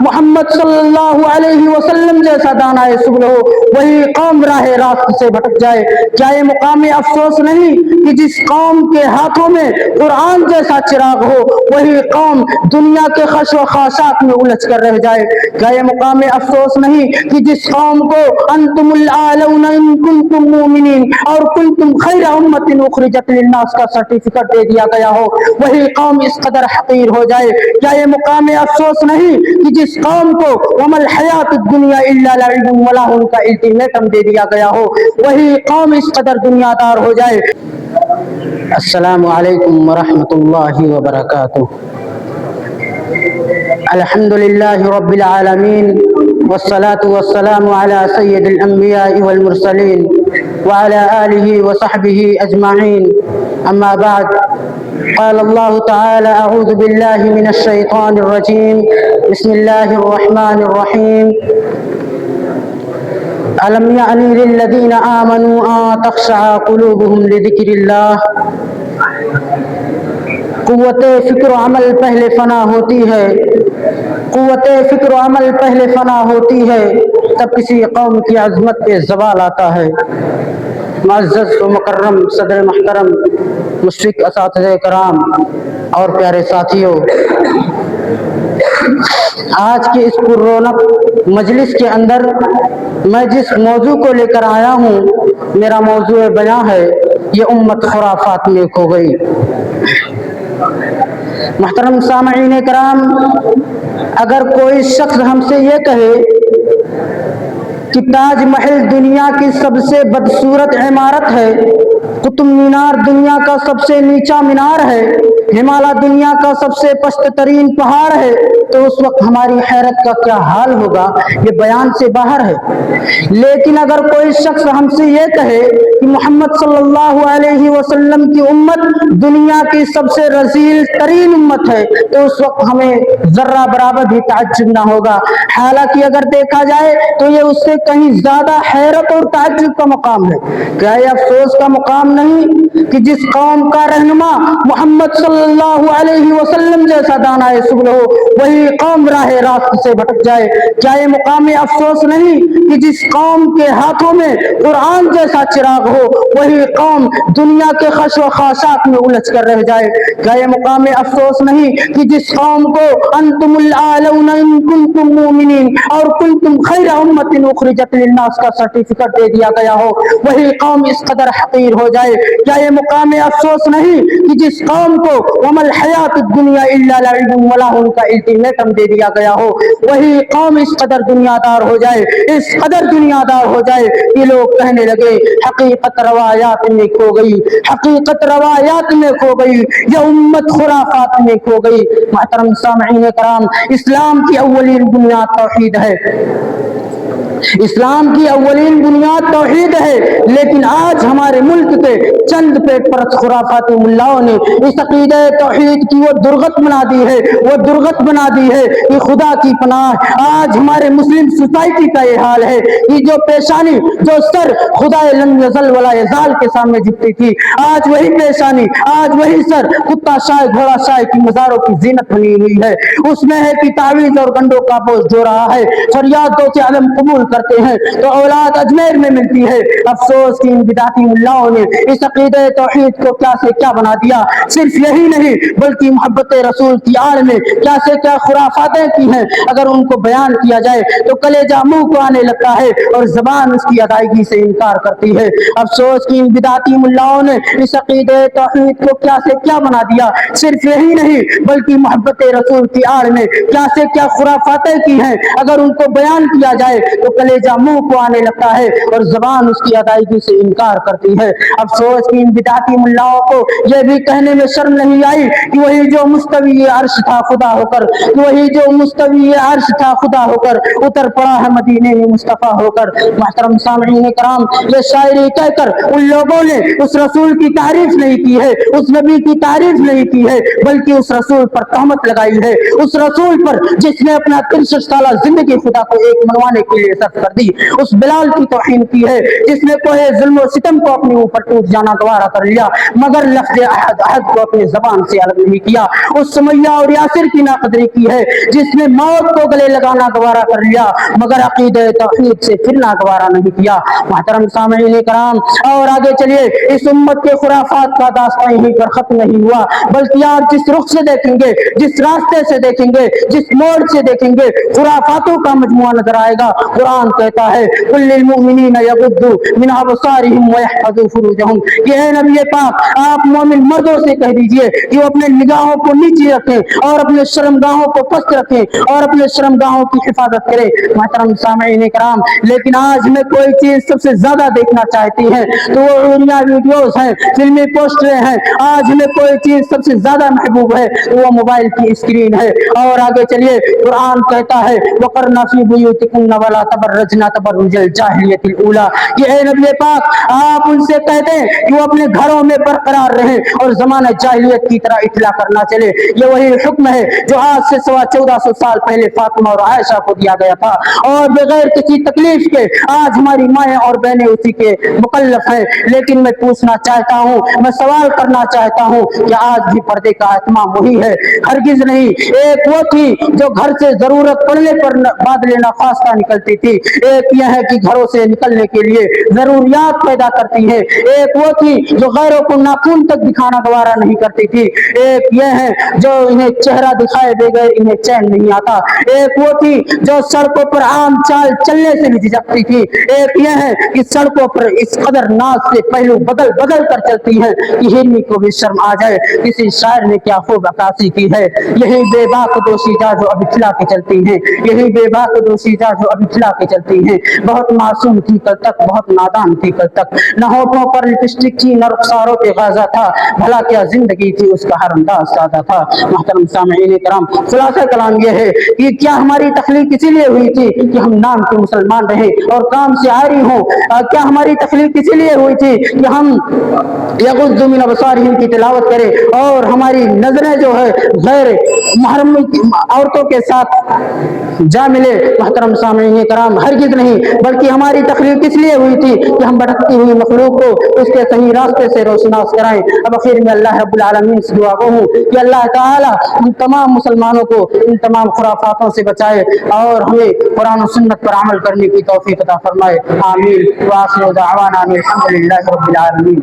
محمد صلی اللہ علیہ وسلم جیسا دانائے سبل ہو وہی قوم راہ راست سے بھٹک جائے۔ کیا یہ مقام افسوس نہیں کہ جس قوم کے ہاتھوں میں قرآن جیسا چراغ ہو وہی قوم دنیا کے خش و خاشاک میں الجھ کر رہ جائے؟ کیا یہ مقام افسوس نہیں کہ جس قوم کو انتم الاعلون ان کنتم مؤمنین اور کنتم خیر امت اخرجت للناس کا سرٹیفکیٹ دے دیا گیا ہو وہی قوم اس قدر حقیر ہو جائے؟ کیا یہ مقام افسوس نہیں کہ جس قوم کو وما الحیات الدنیا الا لعب و لہو کا الٹیمیٹم دے دیا گیا ہو وہی قوم اس قدر دنیا دار ہو جائے؟ السلام علیکم ورحمۃ اللہ وبرکاتہ۔ الحمد للہ رب العالمین والصلاة والسلام على سید الانبیاء والمرسلین وعلى آلہ وصحبہ اجمعین، اما بعد، قال اللہ تعالی اعوذ باللہ من الشیطان الرجیم، بسم اللہ الرحمن الرحیم، ألم يأن للذين آمنوا أن تخشع قلوبهم لذكر الله۔ قوت فکر و عمل پہلے فنا ہوتی ہے، قوت فکر و عمل پہلے فنا ہوتی ہے، تب کسی قوم کی عظمت پہ زوال آتا ہے۔ معزز و مکرم صدر محترم، مشرق اساتذہ کرام اور پیارے ساتھیوں، آج کے اس پر رونق مجلس کے اندر میں جس موضوع کو لے کر آیا ہوں، میرا موضوع بیان ہے یہ امت خرافات میں کھو گئی۔ محترم سامعین کرام، اگر کوئی شخص ہم سے یہ کہے کہ تاج محل دنیا کی سب سے بدصورت عمارت ہے، قطب مینار دنیا کا سب سے نیچا مینار ہے، ہمالیہ دنیا کا سب سے پست ترین پہاڑ ہے، تو اس وقت ہماری حیرت کا کیا حال ہوگا؟ یہ بیان سے باہر ہے۔ لیکن اگر کوئی شخص ہم سے یہ کہے کہ محمد صلی اللہ علیہ وسلم کی امت دنیا کی سب سے رذیل ترین امت ہے، تو اس وقت ہمیں ذرہ برابر بھی تعجب نہ ہوگا۔ حالانکہ اگر دیکھا جائے تو یہ اس سے کہیں زیادہ حیرت اور تعجب کا مقام ہے۔ کیا یہ افسوس کا مقام نہیں کہ جس قوم کا رہنما محمد صلی اللہ علیہ وسلم جیسا دانائے سبل ہو وہی قوم راہ راست سے بھٹک جائے؟ کیا یہ مقام افسوس نہیں کہ جس قوم کے ہاتھوں میں قرآن جیسا چراغ ہو وہی قوم دنیا کے خش و خاشاک میں الجھ کر رہ جائے؟ کیا یہ مقام افسوس نہیں کہ جس قوم کو انتم الاعلون ان کنتم مؤمنین اور کنتم خیر امت اخرجت للناس کا سرٹیفکیٹ دے دیا گیا ہو وہی قوم اس قدر حقیر ہو جائے؟ کیا یہ مقام افسوس نہیں کہ جس قوم کو وما الحیات الدنیا الا لعب و لہو کا الٹیمیٹم دے دیا گیا ہو وہی قوم اس قدر دنیا دار ہو جائے، اس قدر دنیا دار ہو جائے کہ لوگ کہنے لگے حقیقت روایات میں کھو گئی، حقیقت روایات میں کھو گئی، یہ امت خرافات میں کھو گئی۔ محترم سامعین کرام، اسلام کی اولین بنیاد توحید ہے، اسلام کی اولین بنیاد توحید ہے، لیکن آج ہمارے ملک کے چند پیٹ پرست خرافاتی ملاؤں نے اس عقیدہ توحید کی وہ درغت بنا دی ہے، وہ درغت بنا دی ہے کہ خدا کی پناہ آج ہمارے مسلم سوسائٹی کا یہ حال ہے کہ جو پیشانی، جو سر خدا لم یزل ولا یزال کے سامنے جھکتی تھی، آج وہی پیشانی، آج وہی سر کتا شائے گھوڑا شائے کی مزاروں کی زینت بنی ہوئی ہے، اس میں ہے کہ تعویذ اور گنڈوں کا بوجھ جو رہا ہے، فریاد دو سے عالم قبول کرتے ہیں تو اولاد اجمیر میں ملتی ہے۔ افسوس کہ ان بدعتی ملاؤں نے اس عقیدہ توحید کو کیا سے کیا بنا دیا۔ صرف یہی نہیں بلکہ محبت رسول کی آڑ میں کیا سے کیا خرافاتیں کی ہیں، اگر ان کو بیان کیا جائے تو کلیجہ منہ کو آنے لگتا ہے اور زبان اس کی ادائیگی سے انکار کرتی ہے۔ افسوس کہ ان بدعتی ملاؤں نے اس عقیدہ توحید کو کیا سے کیا بنا دیا۔ صرف یہی نہیں بلکہ محبت رسول کی آڑ میں کیا سے کیا خرافاتیں کی ہیں، اگر ان کو بیان کیا جائے تو کلیجہ منہ کو آنے لگتا ہے اور زبان اس کی ادائیگی سے انکار کرتی ہے۔ افسوس کہ ان بدعتی ملاؤں کو یہ بھی کہنے میں شرم نہیں آئی کہ وہی جو مستوی عرش تھا خدا ہو کر، وہی جو مستوی عرش تھا خدا ہو کر اتر پڑا ہے مدینے میں مصطفیٰ ہو کر۔ محترم سامعین کرام، یہ شاعری کہہ کر ان لوگوں نے اس رسول کی تعریف نہیں کی ہے، اس نبی کی تعریف نہیں کی ہے، بلکہ اس رسول پر تہمت لگائی ہے، اس رسول پر جس نے اپنا 63 سالہ زندگی خدا کو ایک منوانے کے لیے بےعزت کر دی، اس بلال کی توہین کی ہے جس نے کوہ ظلم و ستم کو اپنے اوپر ٹوٹ جانا گوارا کر لیا مگر لفظ عہد کو اپنے زبان سے الگ نہیں کیا، اس سمیہ اور یاسر کی ناقدری کی ہے جس نے موت کو گلے لگانا گوارا کر لیا مگر عقیدہ توحید سے پھرنا گوارا نہیں کیا۔ محترم سامعین کرام، اور آگے چلیے، اس امت کے خرافات کا داستان یہیں پر ختم نہیں ہوا، بلکہ آپ جس رخ سے دیکھیں گے، جس راستے سے دیکھیں گے، جس موڑ سے دیکھیں گے، خرافاتوں کا مجموعہ نظر آئے گا۔ قرآن کہتا ہے قل للمؤمنین یغضوا من ابصارهم ویحفظوا فروجهم کہ اے نبی پاک، آپ مومن مردوں سے کہہ دیجئے کہ وہ اپنے نگاہوں کو نیچی رکھیں اور اپنے شرمگاہوں کو پست رکھیں اور اپنے شرمگاہوں کی حفاظت کریں۔ محترم سامعین کرام، لیکن آج ہمیں کوئی چیز سب سے زیادہ دیکھنا چاہتی ہے تو وہ اوریا ویڈیوز ہیں، فلمی پوسٹریں ہیں۔ آج ہمیں کوئی چیز سب سے زیادہ محبوب ہے تو وہ موبائل کی اسکرین ہے۔ اور آگے چلیے، قرآن کہتا ہے وَقَرْنَ فِي بُيُوتِكُنَّ وَلَا تَبَرَّجْنَ تَبَرُّجَ الْجَاهِلِيَّةِ الْأُولَىٰ کہ اے نبی پاک، آپ ان سے کہتے ہیں کہ وہ اپنے گھروں میں برقرار رہیں اور زمانہ جاہلیت کی طرح اطلاع کرنا چلے۔ یہ وہی حکم ہے جو آج سے 1400 سال پہلے فاطمہ اور عائشہ کو دیا گیا تھا، اور بغیر کسی تکلیف کے آج ہماری مائیں اور بہنیں اسی کے مکلف ہیں۔ لیکن میں پوچھنا چاہتا ہوں، میں سوال کرنا چاہتا ہوں کہ آج بھی پردے کا اہتمام وہی ہے؟ ہرگز نہیں۔ ایک وہ تھی جو گھر سے ضرورت پڑنے پر بادلے ناخواستہ نکلتی تھی، ایک یہ ہے کہ گھروں سے نکلنے کے لیے ضروریات پیدا کرتی ہے، ایک وہ تھی جو غیروں کو ناخون تک دکھانا گوارا نہیں کرتی تھی، ایک یہ ہے جو انہیں چہرہ دکھائے بغیر انہیں چین نہیں آتا، ایک وہ تھی جو سڑکوں پر عام چال چلنے سے بھی جھجکتی تھی، ایک یہ ہے کہ سڑکوں پر اس قدر ناز سے پہلو بدل بدل کر چلتی ہے کہ ہرنی کو بھی شرم آ جائے۔ کسی شاعر نے کیا خوب عکاسی کی ہے، یہی بے باک دوشیزہ جو اب اطلاع کے چلتی ہیں، یہی بے باک دوشیزہ جو اب اطلاع کے چلتی ہیں، بہت معصوم تھی کل تک، بہت نادان تھی کل تک، نہ ہونٹوں پر لپسٹک تھی، نہ رخساروں پہ غازہ تھا، بھلا کیا زندگی تھی اس کا ہر انداز سادہ تھا۔ محترم سامعین کرام، خلاصہ کلام یہ ہے کہ کیا ہماری تخلیق اسی لیے ہوئی تھی کہ ہم نام کے مسلمان رہیں اور کام سے عاری ہوں؟ کیا ہماری تخلیق اسی لیے ہوئی تھی کہ ہم یغض من ابصارہم کی تلاوت کریں اور ہماری نظریں جو ہے غیر محرم عورتوں کے ساتھ جا ملے؟ محترم سامعین کرام، ہرگز نہیں، بلکہ ہماری تخلیق اس لیے ہوئی تھی کہ ہم بھٹکتی ہوئی مخلوق کو اس کے صحیح راستے سے روشناس کرائیں۔ اب آخر میں اللہ رب العالمین سے دعا گو ہوں کہ اللہ تعالی ان تمام مسلمانوں کو ان تمام خرافاتوں سے بچائے اور ہمیں قرآن و سنت پر عمل کرنے کی توفیق عطا فرمائے۔ آمین۔ وآخر دعوانا ان الحمد للہ رب العالمین۔